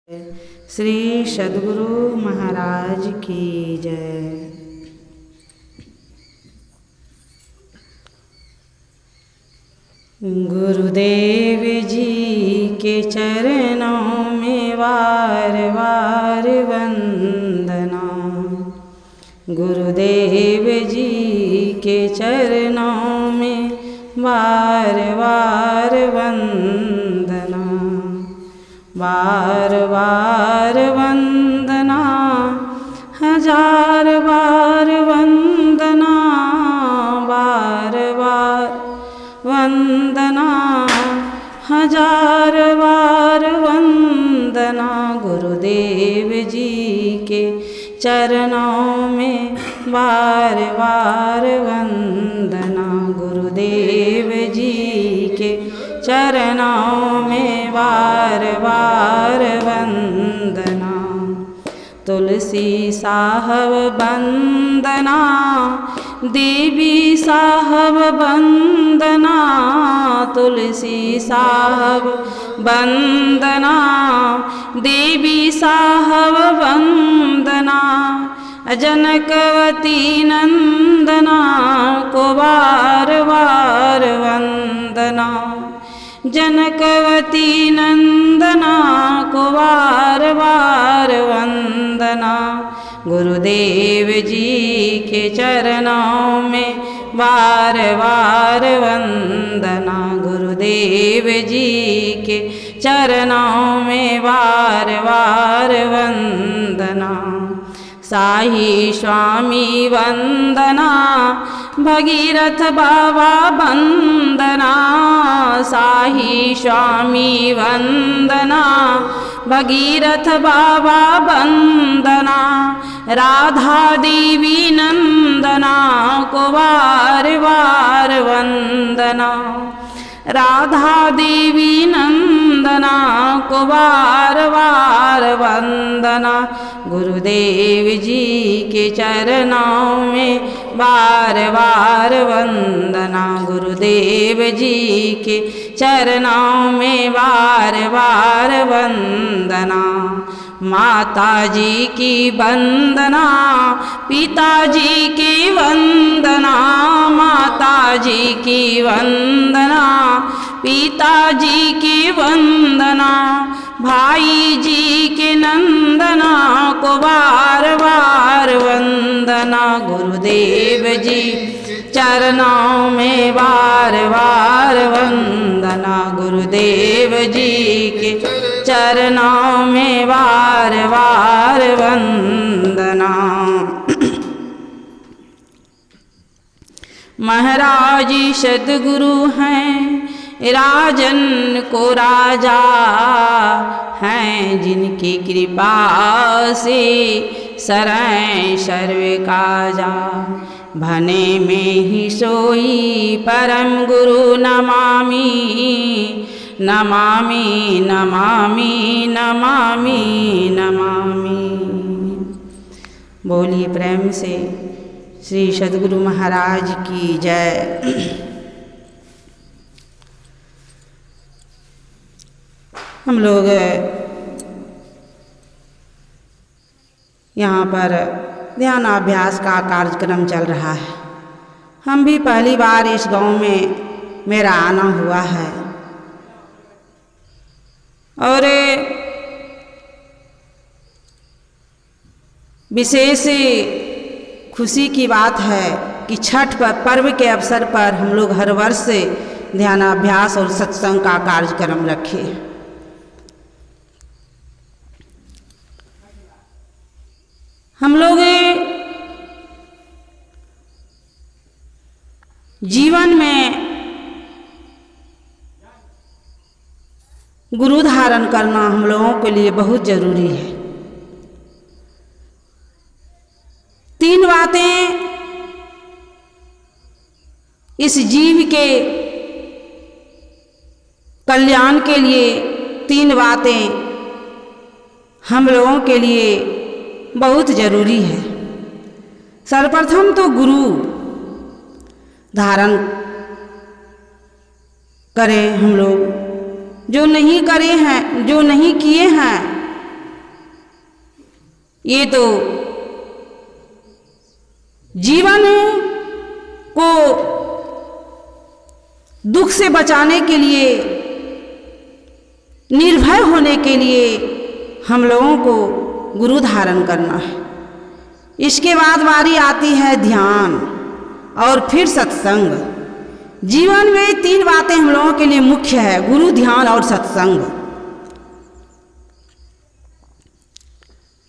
श्री सद्गुरु महाराज की जय। गुरुदेव जी के चरणों में वार वार वंदना। गुरुदेव जी के चरणों में वार वार वंदना। बार बार वंदना, हजार बार वंदना। बार बार वंदना, हजार बार वंदना। गुरुदेव जी के चरणों में बार बार वंदना। गुरुदेव जी के चरणों में बार बार वंदना। तुलसी साहब वंदना, देवी साहब वंदना। तुलसी साहब वंदना, देवी साहब वंदना। जनकवती नंदना को बार बार वंदना। जनकवती नंदना को बार बार वंदना। गुरुदेव जी के चरणों में बार बार वंदना। गुरुदेव जी के चरणों में बार बार वंदना। साही स्वामी वंदना, भगीरथ बाबा वंदना। साही स्वामी वंदना, भगीरथ बाबा वंदना। राधा देवी नंदना को बार बार वंदना। राधा देवी नंदना को बार बार वंदना। गुरुदेव जी के चरणों में बार बार वंदना। गुरुदेव जी के चरणों में बार बार वंदना। माता जी की वंदना, पिताजी की वंदना। माता जी की वंदना, पिताजी की वंदना। भाई जी के नंदना को बार बार वंदना। गुरुदेव जी चरणों में बार बार वंदना। गुरुदेव जी के चरणों में बार बार वंदना। महाराज सद्गुरु हैं, राजन को राजा हैं। जिनकी कृपा से सरै सर्व काजा। भने में ही सोई परम गुरु नमामि। नमामि नमामि नमामि नमामि। बोलिए प्रेम से श्री सद्गुरु महाराज की जय। हम लोग यहाँ पर ध्यानाभ्यास का कार्यक्रम चल रहा है। हम भी पहली बार इस गांव में मेरा आना हुआ है और विशेष खुशी की बात है कि छठ पर्व के अवसर पर हम लोग हर वर्ष ध्यानाभ्यास और सत्संग का कार्यक्रम रखे। हम लोग जीवन में गुरु धारण करना हम लोगों के लिए बहुत जरूरी है। तीन बातें इस जीव के कल्याण के लिए, तीन बातें हम लोगों के लिए बहुत जरूरी है। सर्वप्रथम तो गुरु धारण करें हम लोग। जो नहीं करे हैं, जो नहीं किए हैं ये तो जीवन को दुख से बचाने के लिए, निर्भय होने के लिए हम लोगों को गुरु धारण करना है। इसके बाद बारी आती है ध्यान और फिर सत्संग। जीवन में 3 बातें हम लोगों के लिए मुख्य है, गुरु, ध्यान और सत्संग।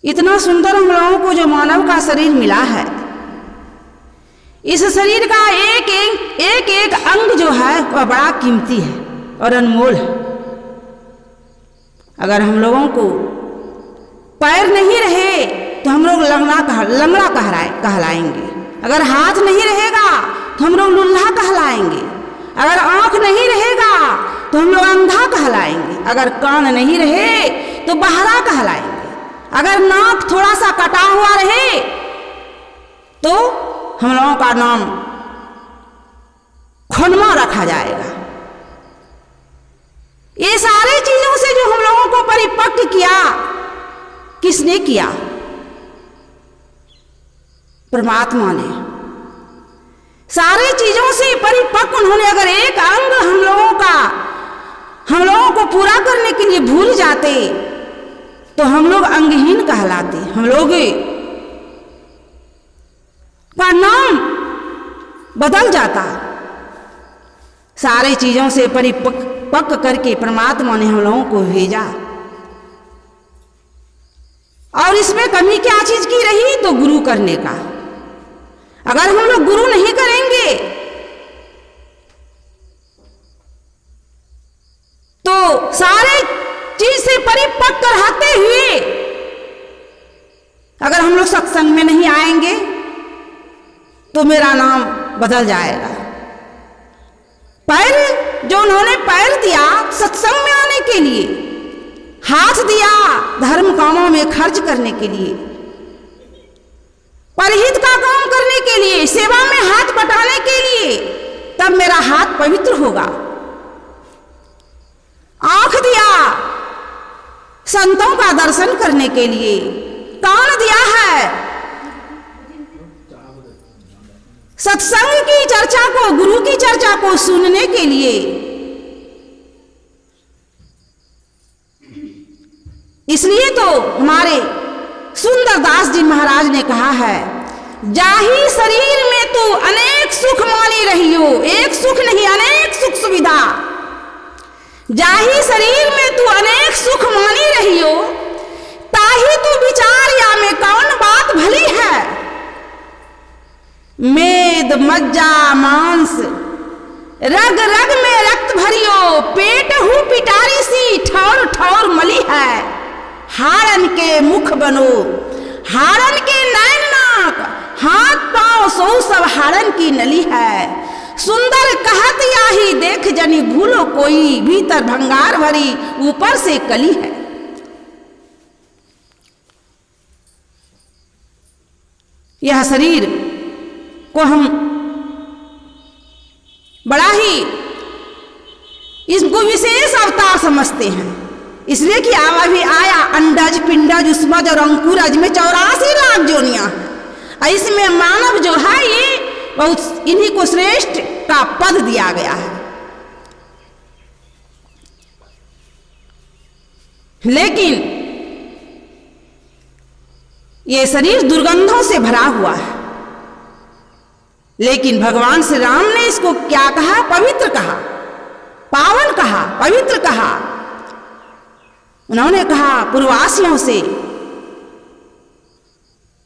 इतना सुंदर हम लोगों को जो मानव का शरीर मिला है, इस शरीर का एक अंग जो है वह बड़ा कीमती है और अनमोल है। अगर हम लोगों को पैर नहीं रहे तो हम लोग लंगड़ा कहलाएंगे। अगर हाथ नहीं रहेगा तो हम लोग लुल्हा कहलाएंगे। अगर आंख नहीं रहेगा तो हम लोग अंधा कहलाएंगे। अगर कान नहीं रहे तो बहरा कहलाएंगे। अगर नाक थोड़ा सा कटा हुआ रहे तो हम लोगों का नाम खुनमा रखा जाएगा। ये सारे चीजों से जो हम लोगों को परिपक्व किया, किसने किया? परमात्मा ने। सारी चीजों से परिपक्व उन्होंने अगर एक अंग हम लोगों को पूरा करने के लिए भूल जाते तो हम लोग अंगहीन कहलाते। हम लोग का नाम बदल जाता। सारी चीजों से परिपक्व करके परमात्मा ने हम लोगों को भेजा। और इसमें कमी क्या चीज की रही? तो गुरु करने का। अगर हम लोग गुरु नहीं करेंगे तो सारे चीज से परिपक्व रहते हुए अगर हम लोग सत्संग में नहीं आएंगे तो मेरा नाम बदल जाएगा। पैर जो उन्होंने पैर दिया सत्संग में आने के लिए, हाथ दिया धर्म कामों में खर्च करने के लिए, परहित का काम करने के लिए, सेवा में हाथ बटाने के लिए, तब मेरा हाथ पवित्र होगा। आंख दिया संतों का दर्शन करने के लिए, कान दिया है सत्संग की चर्चा को, गुरु की चर्चा को सुनने के लिए। इसलिए तो हमारे सुंदरदास जी महाराज ने कहा है, जाही शरीर में तू अनेक सुख मानी रहियो, एक सुख नहीं अनेक सुख सुविधा। जाही शरीर में तू अनेक सुख मानी रहियो, ताही तू विचार या में कौन बात भली है। मेद मज्जा मांस रग रग में रक्त भरियो, पेट हूँ पिटारी सी ठौर ठौर मली है। हारन के मुख बनो, हारन के नैन नाक, हाथ पांव सो सब हारन की नली है। सुंदर कहत याही देख जनी भूलो कोई, भीतर भंगार भरी ऊपर से कली है। यह शरीर को हम बड़ा ही इसको विशेष अवतार समझते हैं, इसलिए कि अभी आया अंडज पिंडज उस्मज और अंकुरज में 84 लाख जोनियां हैं। इसमें मानव जो है ये बहुत इन्हीं को श्रेष्ठ का पद दिया गया है। लेकिन ये शरीर दुर्गंधों से भरा हुआ है, लेकिन भगवान श्री राम ने इसको क्या कहा? पवित्र कहा, पावन कहा, पवित्र कहा। उन्होंने कहा पूर्ववासियों से,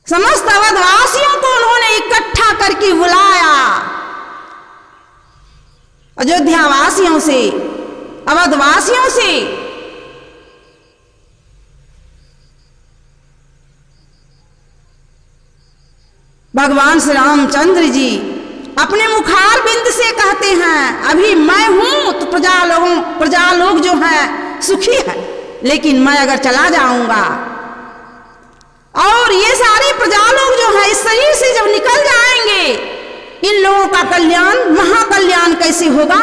समस्त अवधवासियों को उन्होंने इकट्ठा करके बुलाया। अयोध्यावासियों से, अवधवासियों से भगवान श्री रामचंद्र जी अपने मुखार बिंद से कहते हैं, अभी मैं हूं तो प्रजा लोग जो है सुखी है, लेकिन मैं अगर चला जाऊंगा और ये सारे प्रजा लोग जो है इस शरीर से जब निकल जाएंगे, इन लोगों का कल्याण, महाकल्याण कैसे होगा?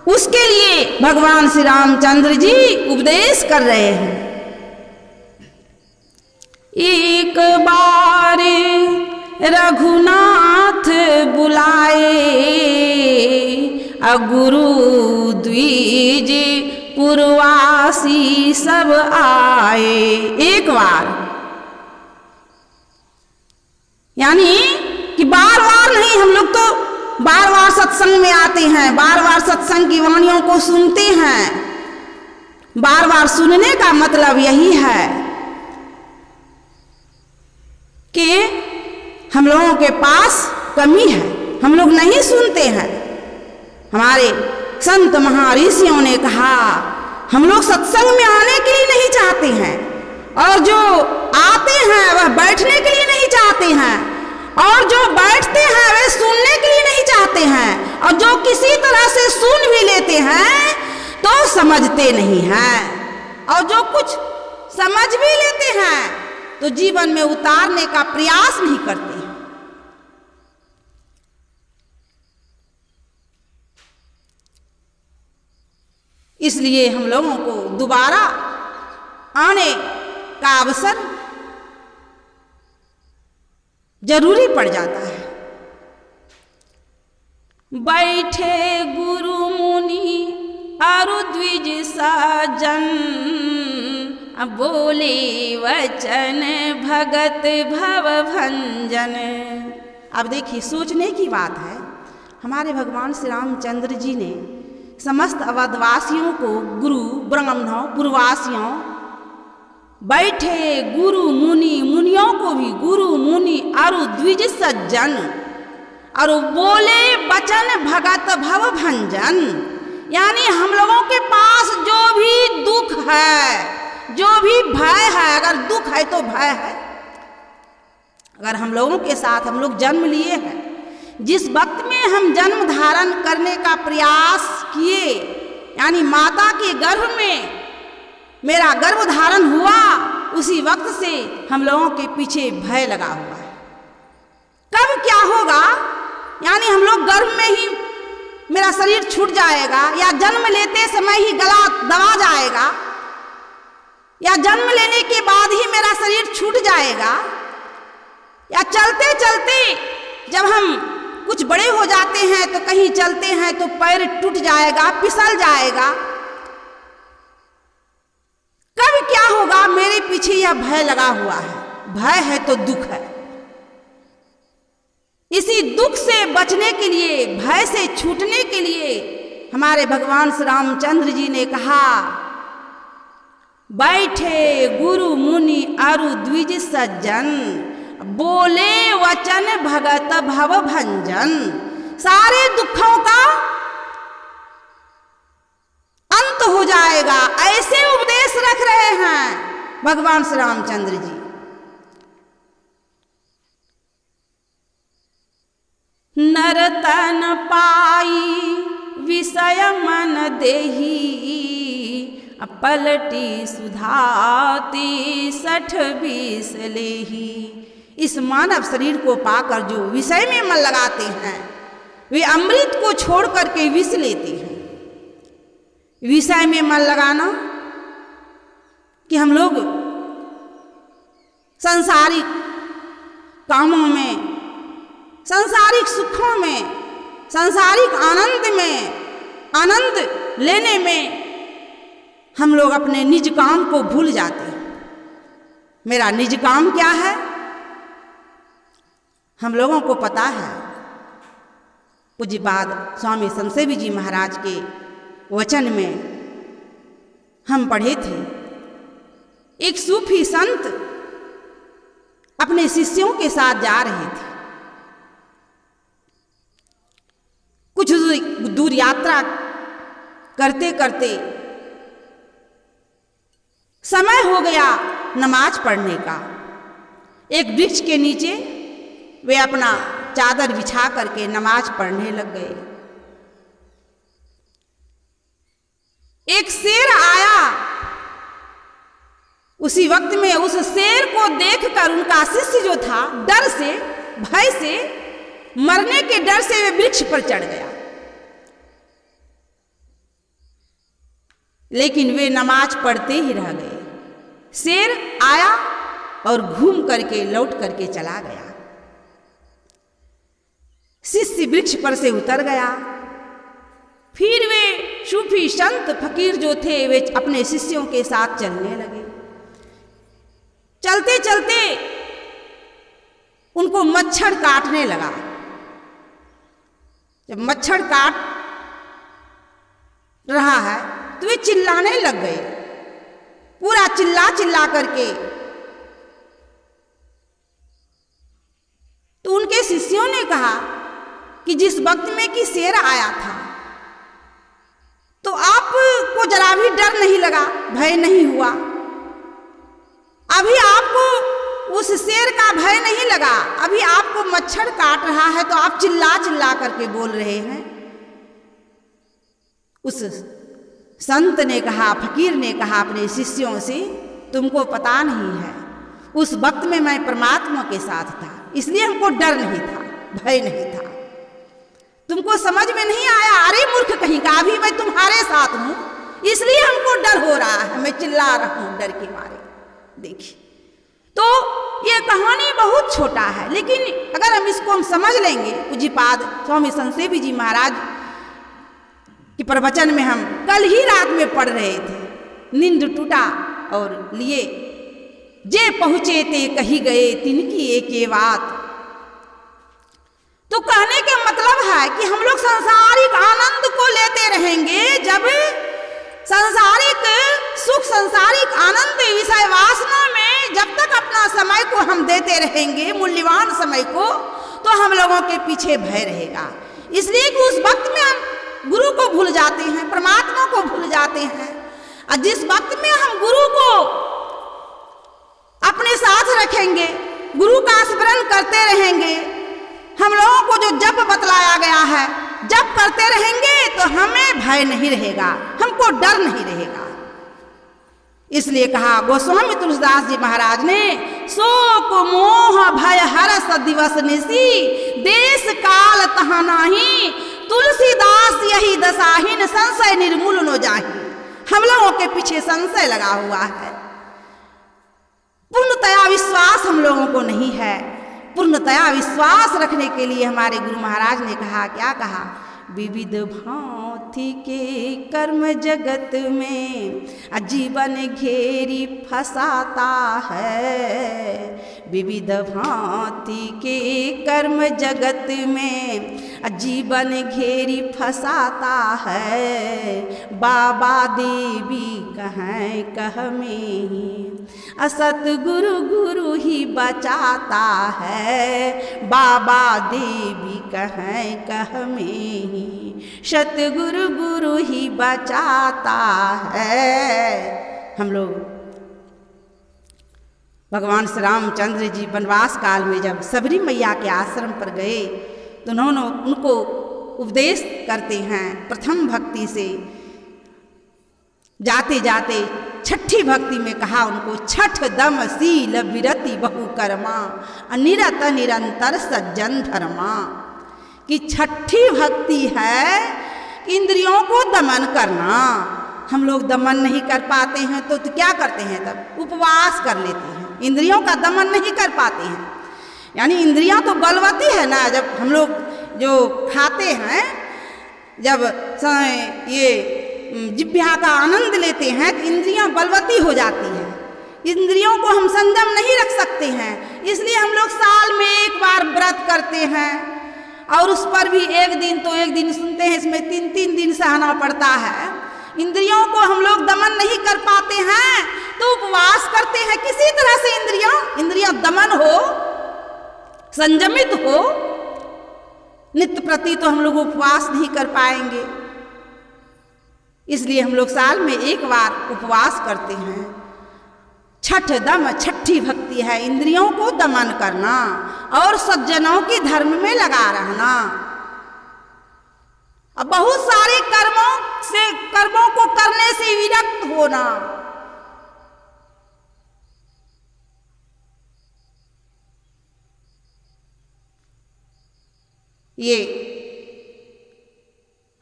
उसके लिए भगवान श्री रामचंद्र जी उपदेश कर रहे हैं। एक बार रघुनाथ बुलाए, गुरु द्विज पुरवासी सब आए। एक बार यानी कि बार बार नहीं, हम लोग तो बार बार सत्संग में आते हैं, बार बार सत्संग की वाणियों को सुनते हैं। बार बार सुनने का मतलब यही है कि हम लोगों के पास कमी है, हम लोग नहीं सुनते हैं। हमारे संत महर्षियों ने कहा हम लोग सत्संग में आने के लिए नहीं चाहते हैं, और जो आते हैं वह बैठने के लिए नहीं चाहते हैं, और जो बैठते हैं वे सुनने के लिए नहीं चाहते हैं, और जो किसी तरह से सुन भी लेते हैं तो समझते नहीं हैं, और जो कुछ समझ भी लेते हैं तो जीवन में उतारने का प्रयास नहीं करते हैं। इसलिए हम लोगों को दोबारा आने का अवसर जरूरी पड़ जाता है। बैठे गुरु मुनि और द्विज सज्जन, बोले वचन भगत भव भंजन। अब देखिए, सोचने की बात है, हमारे भगवान श्री रामचंद्र जी ने समस्त अवधवासियों को, गुरु ब्राह्मणों पुरवासियों, बैठे गुरु मुनि, मुनियों को भी गुरु मुनि और द्विज सज्जन, और बोले वचन भगत भव भंजन। यानी हम लोगों के पास जो भी दुख है, जो भी भय है, अगर दुख है तो भय है। अगर हम लोगों के साथ हम लोग जन्म लिए हैं, जिस वक्त में हम जन्म धारण करने का प्रयास किए, यानी माता के गर्भ में मेरा गर्भ धारण हुआ, उसी वक्त से हम लोगों के पीछे भय लगा हुआ है। कब क्या होगा, यानी हम लोग गर्भ में ही मेरा शरीर छूट जाएगा, या जन्म लेते समय ही गला दबा जाएगा, या जन्म लेने के बाद ही मेरा शरीर छूट जाएगा, या चलते चलते जब हम कुछ बड़े हो जाते हैं तो कहीं चलते हैं तो पैर टूट जाएगा, फिसल जाएगा। कब क्या होगा, मेरे पीछे यह भय लगा हुआ है। भय है तो दुख है। इसी दुख से बचने के लिए, भय से छूटने के लिए हमारे भगवान श्री रामचंद्र जी ने कहा, बैठे गुरु मुनि और द्विज सज्जन, बोले वचन भगत भव भंजन। सारे दुखों का अंत हो जाएगा, ऐसे उपदेश रख रहे हैं भगवान श्री रामचंद्र जी। नरतन पाई विषय मन देही, पलटी सुधाती 60-20 लेही। इस मानव शरीर को पाकर जो विषय में मन लगाते हैं, वे अमृत को छोड़ करके विष लेते हैं। विषय में मन लगाना कि हम लोग सांसारिक कामों में, सांसारिक सुखों में, सांसारिक आनंद में आनंद लेने में हम लोग अपने निज काम को भूल जाते हैं। मेरा निज काम क्या है, हम लोगों को पता है। पूज्यपाद स्वामी संसेवी जी महाराज के वचन में हम पढ़े थे, एक सूफी संत अपने शिष्यों के साथ जा रहे थे। कुछ दूर यात्रा करते करते समय हो गया नमाज पढ़ने का। एक वृक्ष के नीचे वे अपना चादर बिछा करके नमाज पढ़ने लग गए। एक शेर आया, उसी वक्त में उस शेर को देखकर उनका शिष्य जो था डर से, भय से, मरने के डर से वे वृक्ष पर चढ़ गया। लेकिन वे नमाज पढ़ते ही रह गए। शेर आया और घूम करके लौट करके चला गया। शिष्य वृक्ष पर से उतर गया। फिर वे सूफी संत फकीर जो थे वे अपने शिष्यों के साथ चलने लगे। चलते चलते उनको मच्छर काटने लगा। जब मच्छर काट रहा है तो वे चिल्लाने लग गए, पूरा चिल्ला चिल्ला करके। तो उनके शिष्यों ने कहा कि जिस वक्त में कि शेर आया था तो आपको जरा भी डर नहीं लगा, भय नहीं हुआ। अभी आपको उस शेर का भय नहीं लगा, अभी आपको मच्छर काट रहा है तो आप चिल्ला चिल्ला करके बोल रहे हैं। उस संत ने कहा, फकीर ने कहा अपने शिष्यों से, तुमको पता नहीं है उस वक्त में मैं परमात्मा के साथ था, इसलिए हमको डर नहीं था, भय नहीं था। तुमको समझ में नहीं आया? अरे मूर्ख कहीं का, अभी मैं तुम्हारे साथ हूं इसलिए हमको डर हो रहा है, मैं चिल्ला रहा हूं डर के मारे। देखिए, तो ये कहानी बहुत छोटा है, लेकिन अगर हम इसको समझ लेंगे, पूज्यपाद स्वामी संसेवी जी महाराज के प्रवचन में हम कल ही रात में पढ़ रहे थे, नींद टूटा और लिए जे पहुंचे ते कही गए तिनकी एक बात। तो कहने का मतलब है कि हम लोग सांसारिक आनंद को लेते रहेंगे, जब सांसारिक सुख, सांसारिक आनंद, विषय वासना में जब तक अपना समय को हम देते रहेंगे, मूल्यवान समय को, तो हम लोगों के पीछे भय रहेगा। इसलिए कि उस वक्त में हम गुरु को भूल जाते हैं, परमात्मा को भूल जाते हैं। और जिस वक्त में हम गुरु को अपने साथ रखेंगे, गुरु का स्मरण करते रहेंगे, हम लोगों को जो जप बतलाया गया है जप करते रहेंगे तो हमें भय नहीं रहेगा, हमको डर नहीं रहेगा। इसलिए कहा गोस्वामी तुलसीदास जी महाराज ने, शोक मोह भय हरस दिवस निसी, देश काल तहा नाही, तुलसीदास यही दशाहीन, संशय निर्मूल नो जाहि। हम लोगों के पीछे संशय लगा हुआ है, पूर्णतया विश्वास हम लोगों को नहीं है। पूर्णतया विश्वास रखने के लिए हमारे गुरु महाराज ने कहा, क्या कहा? विविध भांति के कर्म जगत में जीवन घेरी फंसाता है, विविध भांति के कर्म जगत में जीवन घेरी फंसाता है, बाबा देवी कहें कह में असत गुरु गुरु ही बचाता है, बाबा देवी कहें कह में सतगुरु गुरु ही बचाता है। हम लोग भगवान श्री रामचंद्र जी वनवास काल में जब सबरी मैया के आश्रम पर गए तो उन्होंने उनको उपदेश करते हैं प्रथम भक्ति से। जाते जाते छठी भक्ति में कहा उनको, छठ दम सील विरति बहु कर्मा, निरत निरंतर सज्जन धर्मा। कि छठी भक्ति है इंद्रियों को दमन करना। हम लोग दमन नहीं कर पाते हैं तो क्या करते हैं? तब उपवास कर लेते हैं, इंद्रियों का दमन नहीं कर पाते हैं। यानी इंद्रियां तो बलवती है ना, जब हम लोग जो खाते हैं, जब ये जिह्वा का आनंद लेते हैं तो इंद्रियां बलवती हो जाती हैं, इंद्रियों को हम संयम नहीं रख सकते हैं। इसलिए हम लोग साल में एक बार व्रत करते हैं और उस पर भी एक दिन तो एक दिन सुनते हैं, इसमें 3-3 दिन सहना पड़ता है। इंद्रियों को हम लोग दमन नहीं कर पाते हैं तो उपवास करते हैं, किसी तरह से इंद्रियां दमन हो, संयमित हो। नित्य प्रति तो हम लोग उपवास नहीं कर पाएंगे, इसलिए हम लोग साल में एक बार उपवास करते हैं। छठ दम, छठी भक्ति है इंद्रियों को दमन करना और सज्जनों की धर्म में लगा रहना। अब बहुत सारे कर्मों को करने से विरक्त होना। ये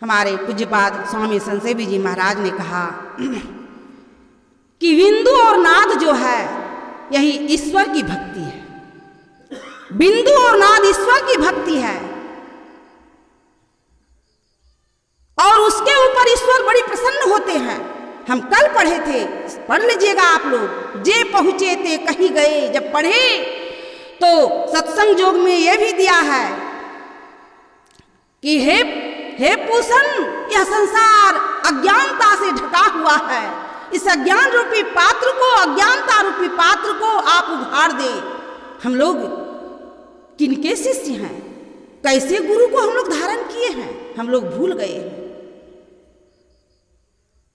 हमारे पूज्यपाद स्वामी संसेवी जी महाराज ने कहा कि बिंदु और नाद जो है यही ईश्वर की भक्ति है। बिंदु और नाद ईश्वर की भक्ति है, और उसके ऊपर ईश्वर बड़ी प्रसन्न होते हैं। हम कल पढ़े थे, पढ़ लीजिएगा आप लोग। जे पहुंचे थे कहीं गए, जब पढ़े तो सत्संग योग में यह भी दिया है कि हे पूषण, यह संसार अज्ञानता से ढका हुआ है। इस अज्ञान रूपी पात्र को, अज्ञानता रूपी पात्र को आप उघाड़ दे। हम लोग किनके शिष्य हैं, कैसे गुरु को हम लोग धारण किए हैं, हम लोग भूल गए हैं।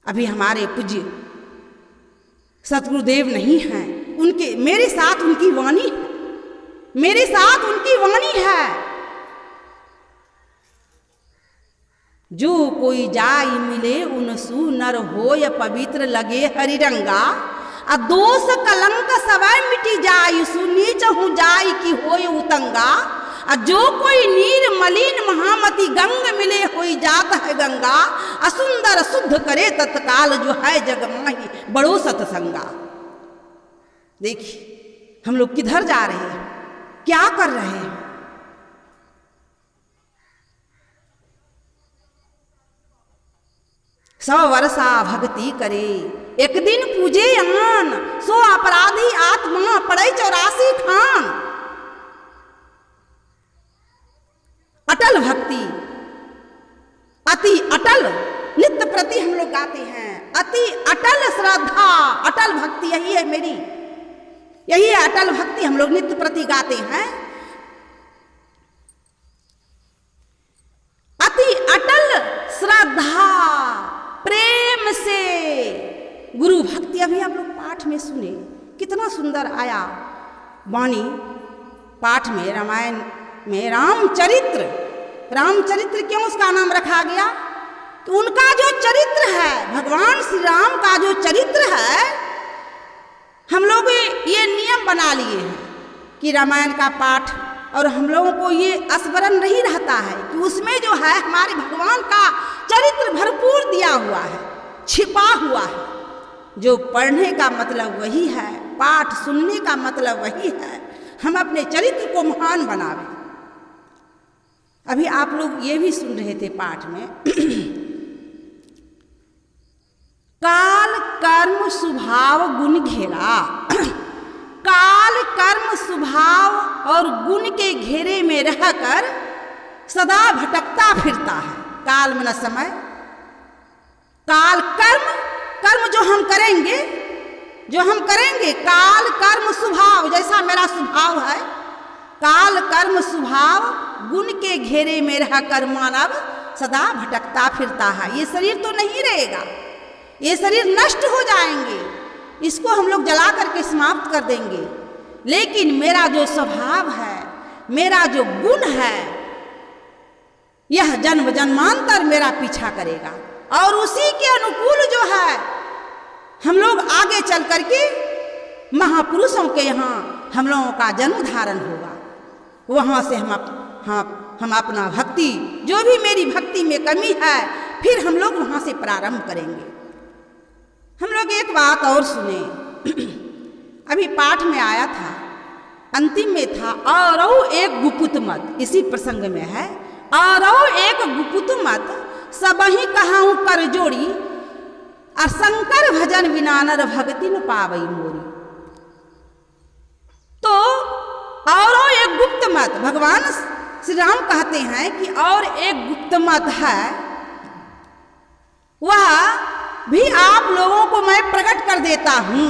अभी हमारे पूज्य सतगुरुदेव नहीं हैं, उनके मेरे साथ उनकी वाणी है, मेरे साथ उनकी वाणी है। जो कोई जाई मिले उनसु नर हो या पवित्र लगे हरिरंगा, आ दोष कलंक सवै मिटी जाई सु नीच हूँ जाई की होय उतंगा। आ जो कोई नीर मलिन महामति गंग मिले होई जात है गंगा, असुंदर शुद्ध करे तत्काल जो है जग माही बड़ो सतसंगा। देखिए हम लोग किधर जा रहे हैं, क्या कर रहे हैं। सौ वर्षा भक्ति करे एक दिन पूजे आन, सो अपराधी आत्मा पड़े 84 खान। अटल भक्ति, अति अटल नित्य प्रति हम लोग गाते हैं। अति अटल श्रद्धा, अटल भक्ति यही है मेरी, यही है अटल भक्ति, हम लोग नित्य प्रति गाते हैं। अति अटल श्रद्धा प्रेम से गुरु भक्ति। अभी आप लोग पाठ में सुने, कितना सुंदर आया वाणी पाठ में। रामायण में रामचरित्र, रामचरित्र क्यों उसका नाम रखा गया? तो उनका जो चरित्र है, भगवान श्री राम का जो चरित्र है, हम लोग ये नियम बना लिए हैं कि रामायण का पाठ, और हम लोगों को ये स्मरण नहीं रहता है कि उसमें जो है हमारे भगवान का चरित्र भरपूर दिया हुआ है, छिपा हुआ है। जो पढ़ने का मतलब वही है, पाठ सुनने का मतलब वही है, हम अपने चरित्र को महान बनावें। अभी आप लोग ये भी सुन रहे थे पाठ में काल कर्म स्वभाव गुण घेरा। काल कर्म स्वभाव और गुण के घेरे में रहकर सदा भटकता फिरता है। काल में न समय, काल कर्म, कर्म जो हम करेंगे, जो हम करेंगे, काल कर्म स्वभाव, जैसा मेरा स्वभाव है, काल कर्म स्वभाव गुण के घेरे में रहकर मानव सदा भटकता फिरता है। ये शरीर तो नहीं रहेगा, ये शरीर नष्ट हो जाएंगे, इसको हम लोग जला करके समाप्त कर देंगे। लेकिन मेरा जो स्वभाव है, मेरा जो गुण है, यह जन्म जन्मांतर मेरा पीछा करेगा, और उसी के अनुकूल जो है हम लोग आगे चल करके महापुरुषों के यहाँ हम लोगों का जन्म धारण होगा। वहाँ से हम अपना भक्ति, जो भी मेरी भक्ति में कमी है, फिर हम लोग वहाँ से प्रारंभ करेंगे। हम लोग एक बात और सुने, अभी पाठ में आया था, अंतिम में था, और एक गुपुत मत, इसी प्रसंग में है, और एक गुपुत मत सबही कहाऊं कर जोड़ी, और शंकर भजन बिना नर भगति न पावई मोरी। तो और एक गुप्त मत, भगवान श्री राम कहते हैं कि और एक गुप्त मत है, वह भी आप लोगों को मैं प्रकट कर देता हूं।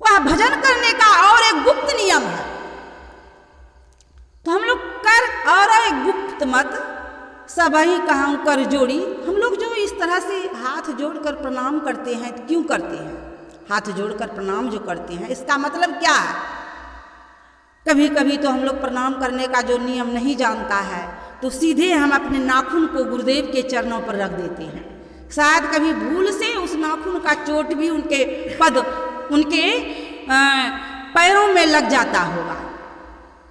वह भजन करने का और एक गुप्त नियम है। तो हम लोग कर, और एक गुप्त मत सबही कहाऊं कर जोड़ी। हम लोग जो इस तरह से हाथ जोड़कर प्रणाम करते हैं, तो क्यों करते हैं? हाथ जोड़कर प्रणाम जो करते हैं, इसका मतलब क्या है? कभी कभी तो हम लोग प्रणाम करने का जो नियम नहीं जानता है, तो सीधे हम अपने नाखून को गुरुदेव के चरणों पर रख देते हैं। शायद कभी भूल से उस नाखून का चोट भी उनके पद, उनके पैरों में लग जाता होगा।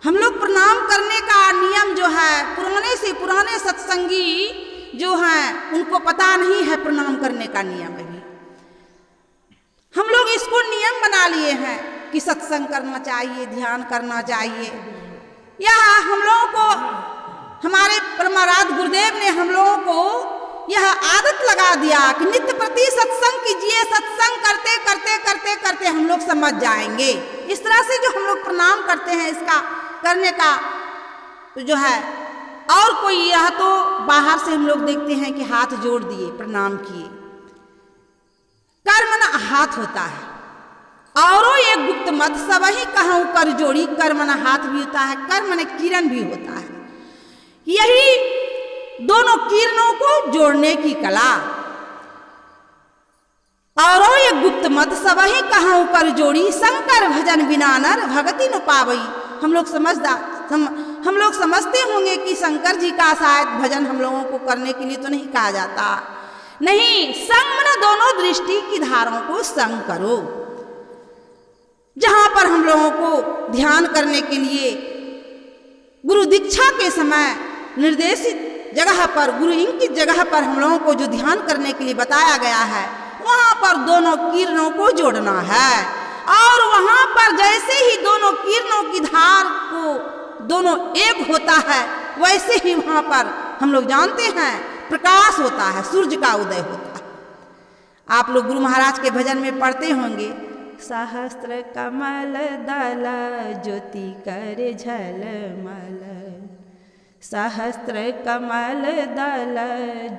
हम लोग प्रणाम करने का नियम जो है, पुराने से पुराने सत्संगी जो हैं उनको पता नहीं है प्रणाम करने का नियम है। हम लोग इसको नियम बना लिए हैं कि सत्संग करना चाहिए, ध्यान करना चाहिए। यह हम लोगों को, हमारे परमाराध्य गुरुदेव ने हम लोगों को यह आदत लगा दिया कि नित्य प्रति सत्संग कीजिए। सत्संग करते करते करते करते हम लोग समझ जाएंगे। इस तरह से जो हम लोग प्रणाम करते हैं, इसका करने का तो जो है, और कोई यह तो बाहर से हम लोग देखते हैं कि हाथ जोड़ दिए, प्रणाम किए। कर्म न हाथ होता है, और एक गुप्त मत सब ही कहूं कर जोड़ी। कर्म न हाथ भी होता है, कर्म न किरण भी होता है। यही दोनों किरणों को जोड़ने की कला। और ये गुप्त मत सब ही कहूं कर जोड़ी। शंकर भजन बिना नर भगति न पावई। हम लोग समझते होंगे कि शंकर जी का शायद भजन हम लोगों को करने के लिए तो नहीं कहा जाता। नहीं, संग न दोनों दृष्टि की धारों को संग करो। जहां पर हम लोगों को ध्यान करने के लिए गुरु दीक्षा के समय निर्देशित जगह पर, गुरु इंकित जगह पर हम लोगों को जो ध्यान करने के लिए बताया गया है, वहां पर दोनों किरणों को जोड़ना है। और वहां पर जैसे ही दोनों किरणों की धार को दोनों एक होता है, वैसे ही वहां पर हम लोग जानते हैं प्रकाश होता है, सूर्य का उदय होता है। आप लोग गुरु महाराज के भजन में पढ़ते होंगे, सहस्त्र कमल दल ज्योति कर झलमल। सहस्त्र कमल दल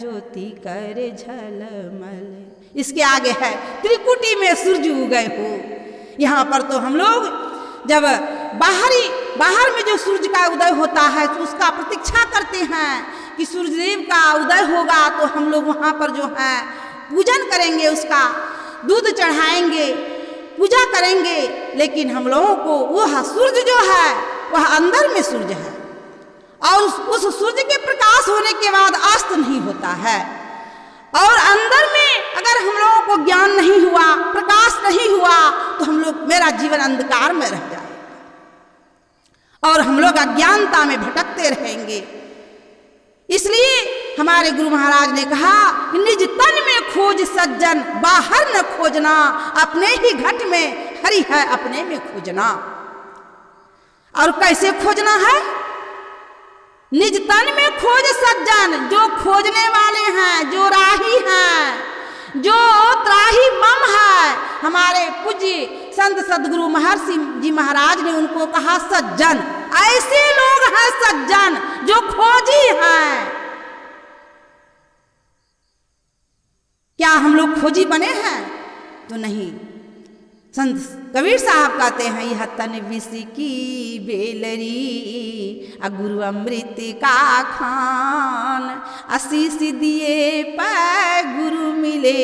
ज्योति कर झलमल। इसके आगे है त्रिकुटी में सूर्य उगए हो। यहाँ पर तो हम लोग जब बाहर में जो सूर्य का उदय होता है तो उसका प्रतीक्षा करते हैं कि सूर्यदेव का उदय होगा तो हम लोग वहाँ पर जो है पूजन करेंगे, उसका दूध चढ़ाएंगे, पूजा करेंगे। लेकिन हम लोगों को वह सूर्य जो है वह अंदर में सूर्य है, और उस सूर्य के प्रकाश होने के बाद अस्त नहीं होता है। और अंदर में अगर हम लोगों को ज्ञान नहीं हुआ, प्रकाश नहीं हुआ, तो हम लोग, मेरा जीवन अंधकार में रह जाएगा और हम लोग अज्ञानता में भटकते रहेंगे। इसलिए हमारे गुरु महाराज ने कहा, निज तन में खोज सज्जन, बाहर न खोजना। अपने ही घट में हरि है, अपने में खोजना। और कैसे खोजना है? निज तन में खोज सज्जन, जो खोजने वाले हैं, जो राही हैं, जो त्राही मम है। हमारे पूज्य संत सदगुरु महर्षि जी महाराज ने उनको कहा सज्जन। ऐसे लोग हैं सज्जन जो खोजी हैं। क्या हम लोग खोजी बने हैं? तो नहीं। संत कबीर साहब कहते हैं, यह तन विष की बेलरी, गुरु अमृत का खान। आशीष दिए पै गुरु मिले,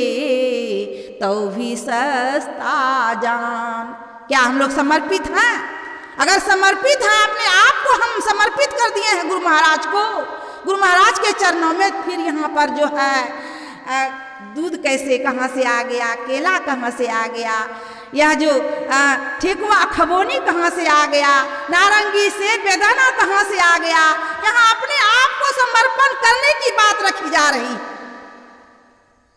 तो भी सस्ता जान। क्या हम लोग समर्पित हैं? अगर समर्पित हैं, अपने आप को हम समर्पित कर दिए हैं गुरु महाराज को, गुरु महाराज के चरणों में, फिर यहाँ पर जो है दूध कैसे कहाँ से आ गया, केला कहाँ से आ गया, यह जो ठेकुआ खबोनी कहाँ से आ गया, नारंगी से बेदाना कहाँ से आ गया। यहाँ अपने आप को समर्पण करने की बात रखी जा रही।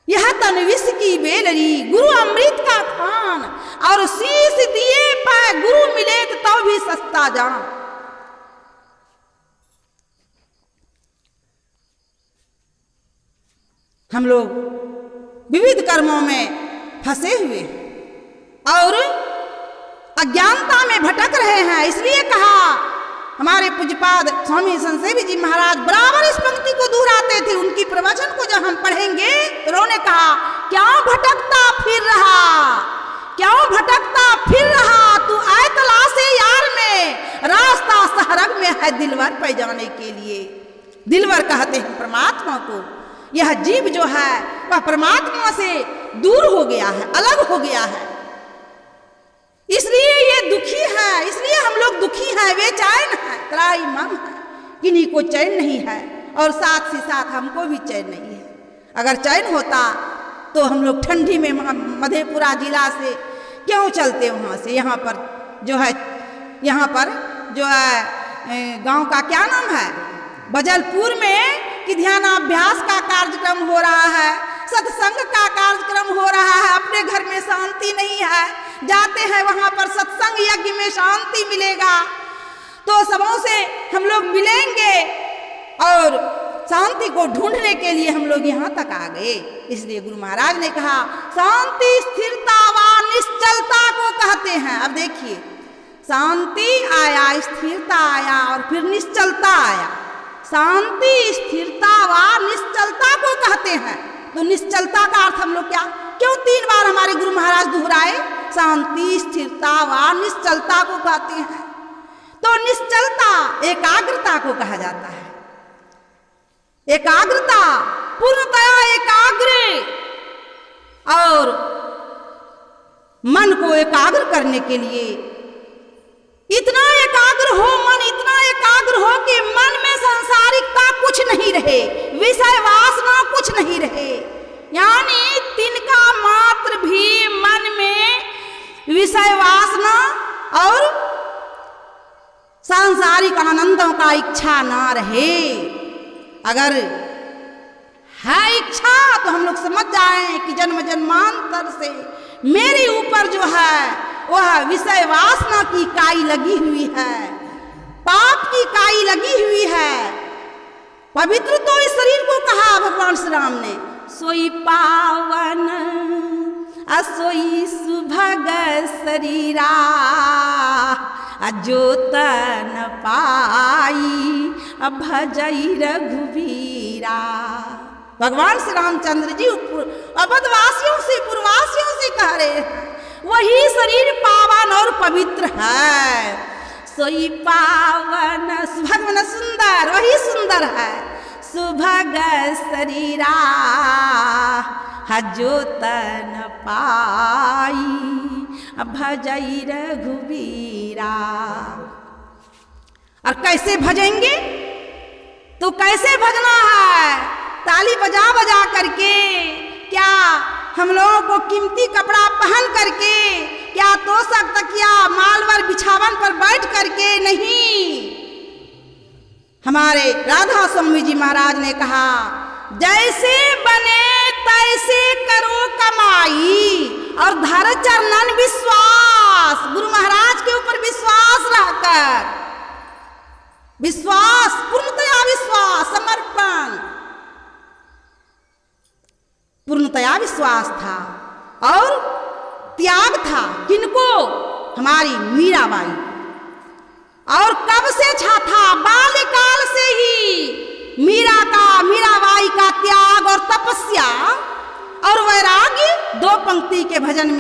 यह तन विष की बेलरी, गुरु अमृत का खान। और शीश दिए पाए गुरु मिले तो भी सस्ता जान। हम लोग विविध कर्मों में फंसे हुए और अज्ञानता में भटक रहे हैं। इसलिए कहा हमारे पूज्यपाद स्वामी संतसेवी जी महाराज बराबर इस पंक्ति को दोहराते थे। उनकी प्रवचन को जब हम पढ़ेंगे तो उन्होंने कहा, क्यों भटकता फिर रहा, क्यों भटकता फिर रहा, तू आए तलाशे यार में, रास्ता सहरग में है दिलवर पे जाने के लिए। दिलवर कहते हैं परमात्मा को। यह जीव जो है वह परमात्मा से दूर हो गया है, अलग हो गया है, इसलिए ये दुखी है। इसलिए हम लोग दुखी हैं, बेचैन है, त्राही मम है। किन्हीं को चैन नहीं है और साथ ही साथ हमको भी चैन नहीं है। अगर चैन होता तो हम लोग ठंडी में मधेपुरा जिला से क्यों चलते वहाँ से यहाँ पर जो है, यहाँ पर जो है गांव का क्या नाम है, बजलपुर में कि ध्यानाभ्यास का कार्यक्रम हो रहा है। सत्संग का कार्यक्रम हो रहा है, अपने घर में शांति नहीं है, जाते हैं वहां पर सत्संग यज्ञ में शांति मिलेगा, तो सबों से हम लोग मिलेंगे और शांति को ढूंढने के लिए हम लोग यहाँ तक आ गए। इसलिए गुरु महाराज ने कहा शांति स्थिरता व निश्चलता को कहते हैं। अब देखिए, शांति आया, स्थिरता आया और फिर निश्चलता आया। शांति स्थिरता व निश्चलता को कहते हैं। तो निश्चलता का अर्थ हम लोग क्या, क्यों 3 बार हमारे गुरु महाराज दोहराए? शांति स्थिरता व निश्चलता को कहते हैं। तो निश्चलता एकाग्रता को कहा जाता है। एकाग्रता, पूर्णतया एकाग्र, और मन को एकाग्र करने के लिए इतना एकाग्र हो, मन इतना एकाग्र हो कि मन में सांसारिकता कुछ नहीं रहे, विषय वासना कुछ नहीं रहे, यानी तिनका मात्र भी मन में विषय वासना और सांसारिक आनंदों का इच्छा ना रहे। अगर है इच्छा तो हम लोग समझ जाएं कि जन्म जन्मांतर से मेरे ऊपर जो है वह विषय वासना की काई लगी हुई है, पाप की काई लगी हुई है। पवित्र तो इस शरीर को कहा भगवान श्री राम ने, सोई पावन असोई सुभग शरीरा, जो तन पाई भजई रघुवीरा। भगवान श्री रामचंद्र जी अवधवासियों से, पूर्ववासियों से कह रहे हैं वही शरीर पावन और पवित्र है। सोई पावन, सुभग सुंदर, वही सुंदर है। सुभग शरीरा जो तन पाई भजई रघुवीरा। और कैसे भजेंगे? तो कैसे भजना है? ताली बजा बजा करके, क्या हम लोगों को कीमती कपड़ा पहन करके, क्या तोशक तकिया मालवर बिछावन पर बैठ करके नहीं। हमारे राधा स्वामी जी महाराज ने कहा जैसे बने तैसे करो कमाई और धर चरणन विश्वास। गुरु महाराज के ऊपर विश्वास रहकर, विश्वास, पूर्णतया विश्वास, समर्पण, पूर्णतया विश्वास था और त्याग था। किनको? हमारी मीराबाई। और कब से था? बाल्यकाल से ही मीराबाई का त्याग और तपस्या और वैराग्य 2 पंक्ति के भजन में